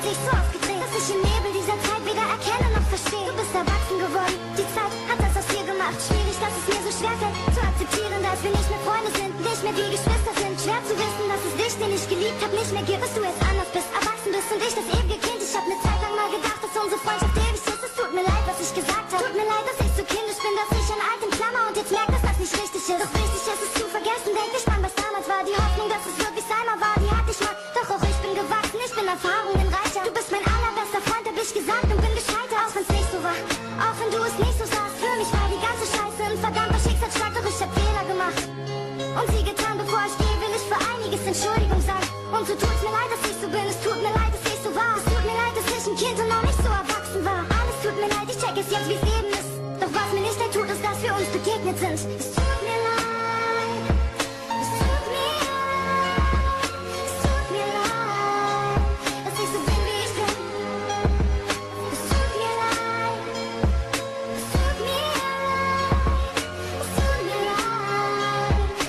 Sich so aufgedreht, dass ich im Nebel dieser Zeit weder erkenne noch verstehe. Du bist erwachsen geworden, die Zeit hat das aus dir gemacht. Schwierig, dass es mir so schwer fällt, zu akzeptieren, dass wir nicht mehr Freunde sind, nicht mehr wie Geschwister sind. Schwer zu wissen, dass es dich, den ich geliebt hab, nicht mehr gibt, dass du jetzt anders bist, erwachsen bist und ich das ewige Kind. Ich hab eine Zeit lang mal gedacht, dass unsere Freundschaft ewig ist. Es tut mir leid, was ich gesagt hab. Tut mir leid, dass ich so kindisch bin, dass ich an altem klammer und jetzt merk, dass das nicht richtig ist. Doch wichtig ist es zu vergessen, denk ich dran, was damals war. Die Hoffnung, dass es wirklich einmal war, die hatte ich mal. Doch auch ich bin gewachsen, ich bin Erfahrungen reicher. Du bist mein allerbester Freund, hab ich gesagt, und bin gescheitert. Auch wenn's nicht so war, auch wenn du es nicht so sahst. Für mich war die ganze Scheiße ein verdammter Schicksalsschlag. Doch ich hab Fehler gemacht und sie getan. Bevor ich gehe, will ich für einiges Entschuldigung sagen. Und so tut's mir leid, dass ich so bin. Es tut mir leid, dass ich so war. Es tut mir leid, dass ich ein Kind und noch nicht so erwachsen war. Alles tut mir leid, ich check es jetzt, wie's eben ist. Doch was mir nicht leid tut, ist, dass wir uns begegnet sind. Es tut mir leid, es tut mir leid, es tut mir leid, dass ich so bin, wie ich bin. Es tut mir leid, es tut mir leid, es tut mir leid,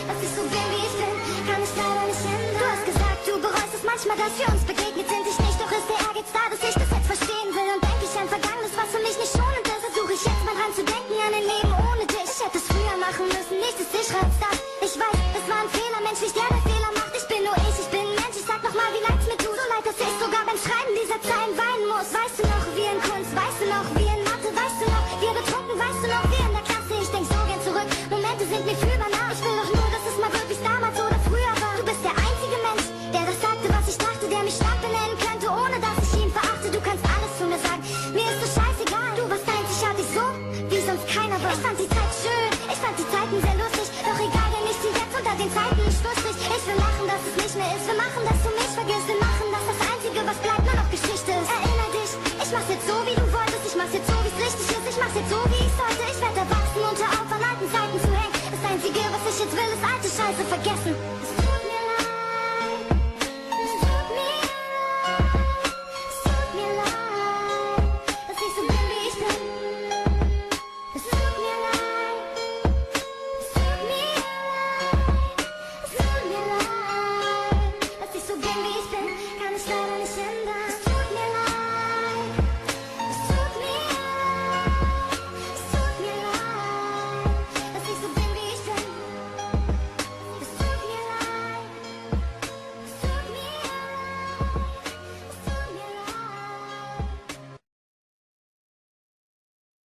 dass ich so bin, wie ich bin. Kann ich leider nicht ändern. Du hast gesagt, du bereust es manchmal, dass wir uns begegnet sind. Ich nicht, doch ist der Ehrgeiz da, dass ich das jetzt verstehen will. Und denk ich an Vergangenes, was für mich nicht schonend ist, versuche ich jetzt mal dran zu denken an ein Leben ohne dich. Ich hätte es früher machen müssen, nicht dass ich reiz das. Ich weiß, es war ein Fehler, menschlich, der Fehler macht. Ich bin nur ich bin Mensch. Ich sag nochmal, wie leid's mir tut. So leid, dass ich sogar beim Schreiben dieser Zeilen weinen muss. Weißt du noch, wie in Kunst, weißt du noch, wie in Mathe, weißt du noch, wir betrunken, weißt du noch, wie in der Klasse. Ich denk so gern zurück, Momente sind mir fühlbar nah. Ich will doch nur, dass es mal wirklich damals oder früher war. Du bist der einzige Mensch, der das sagte, was ich dachte, der mich stark benennen könnte, ohne dass ich ihn verachte. Du kannst alles zu mir sagen, mir ist so scheißegal. Du warst einzigartig so, wie sonst keiner war. Ich fand die Zeit schön, ich fand die Zeiten sehr lustig. Doch egal, denn ich zieh jetzt unter den Zeiten einen Schlussstrich. Ich will machen, dass es nicht mehr ist. Wir machen, dass du mich vergisst. Wir machen, dass das Einzige, was bleibt, nur noch Geschichte ist. Erinner dich, ich mach's jetzt so, wie du wolltest. Ich mach's jetzt so, wie's richtig ist. Ich mach's jetzt so, wie ich sollte. Ich werd erwachsen und hör auf, an alten Zeiten zu hängen. Das Einzige, was ich jetzt will, ist alte Scheiße vergessen.